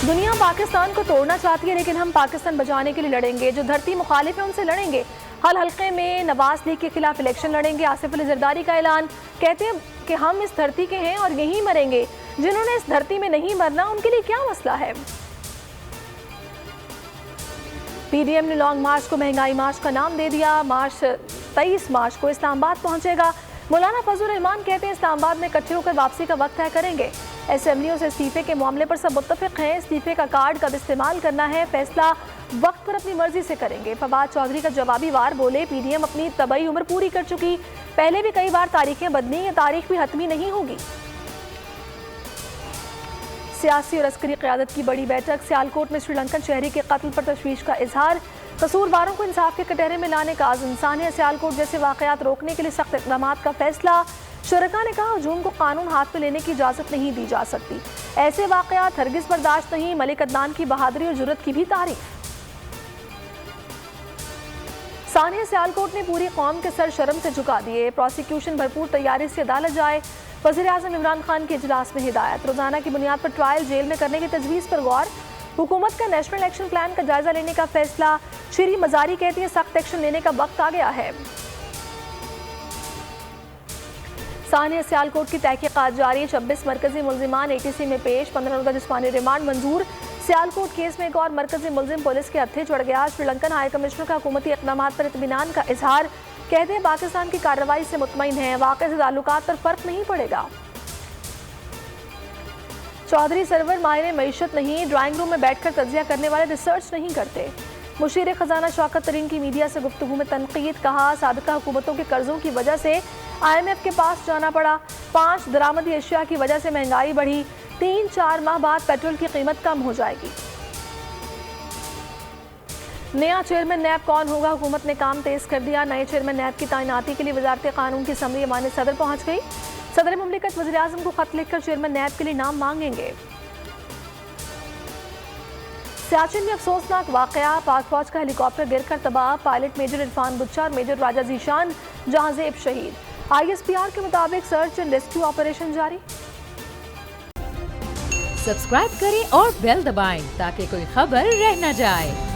दुनिया पाकिस्तान को तोड़ना चाहती है, लेकिन हम पाकिस्तान बचाने के लिए लड़ेंगे। जो धरती मुखालिफ है उनसे लड़ेंगे। हल हल्के में नवाज लीग के खिलाफ इलेक्शन लड़ेंगे। आसिफ अली जरदारी का ऐलान। कहते हैं कि हम इस धरती के हैं और यहीं मरेंगे। जिन्होंने इस धरती में नहीं मरना उनके लिए क्या मसला है। पीडीएम ने लॉन्ग मार्च को महंगाई मार्च का नाम दे दिया। मार्च 23 मार्च को इस्लामाबाद पहुंचेगा। मौलाना फजल रहमान कहते हैं इस्लामाबाद में इकट्ठे होकर वापसी का वक्त तय करेंगे। असेंबलियों से इस्तीफे के मामले पर सब मुत्तफिक हैं। इस्तीफे का कार्ड कब इस्तेमाल करना है, फैसला वक्त पर अपनी मर्जी से करेंगे। फवाद चौधरी का जवाबी वार। बोले पीडीएम अपनी तबई उम्र पूरी कर चुकी, पहले भी कई बार तारीखें बदली, ये तारीख भी हतमी नहीं होगी। सियासी और अस्करी क़यादत की बड़ी बैठक। सियालकोट में श्रीलंकन शहरी के कत्ल पर तशवीश का इजहार। कसूरवारों को इंसाफ के कटहरे में लाने का आज़म। सानिया सियालकोट जैसे वाक़यात रोकने के लिए सख्त इक़दाम का फैसला। शुरका ने कहा हजूम को कानून हाथ में लेने की इजाज़त नहीं दी जा सकती। ऐसे वाक़यात हरगिज़ बर्दाश्त नहीं। मलिक अदनान की बहादुरी और जुर्रत की भी तारीफ। सानिया सियालकोट ने पूरी कौम के सर शर्म से झुका दिए। प्रोसिक्यूशन भरपूर तैयारी से अदालत जाए। वज़ीर-ए-आज़म इमरान खान के इजलास में हिदायत। रोजाना की बुनियाद पर ट्रायल जेल में करने की तजवीज़ पर गौर। हुकूमत का नेशनल एक्शन प्लान का जायजा लेने का फैसला। श्री मजारी कहती है सख्त एक्शन लेने का वक्त आ गया है। सानिया सियालकोट की तहकीकात जारी। 26 मरकजी मुल्जिमान एटीसी में पेश। 15 रोज़ा जिस्मानी रिमांड मंजूर। सियालकोट केस में एक और मरकजी मुल्जिम पुलिस के हत्थे चढ़ गया। श्रीलंकन हाई कमिश्नर का हुकूमती इक़दाम पर इत्मीनान का इजहार। कहते हैं पाकिस्तान की कार्रवाई से मुतमईन है, वाक़े से ताल्लुकात पर फर्क नहीं पड़ेगा। चौधरी सरवर माहिर मईशत नहीं, ड्राइंग रूम में बैठकर तजिया करने वाले रिसर्च नहीं करते। मुशीर खजाना शौकत तरीन की मीडिया से गुफ्तगू में तनकीद। कहा साबिका हुकूमतों के कर्जों की वजह से IMF के पास जाना पड़ा। 5 दरामदी अशिया की वजह से महंगाई बढ़ी। 3-4 माह बाद पेट्रोल की कीमत कम हो जाएगी। नया चेयरमैन नैब कौन होगा, हुकूमत ने काम तेज कर दिया। नए चेयरमैन नैब की तैनाती के लिए वजारत कानून की समरी माने सदर पहुंच गई। सदर मुमलिकत वज़ीर आज़म को खत लिखकर चेयरमैन नैब के लिए नाम मांगेंगे। सियाचिन में अफसोसनाक वाकया। पाक फौज का हेलीकॉप्टर गिरकर तबाह। पायलट मेजर इरफान बुच्चा और मेजर राजा जीशान जहांजेब शहीद। ISPR के मुताबिक सर्च एंड रेस्क्यू ऑपरेशन जारी। सब्सक्राइब करें और बेल दबाएं ताकि कोई खबर रह न जाए।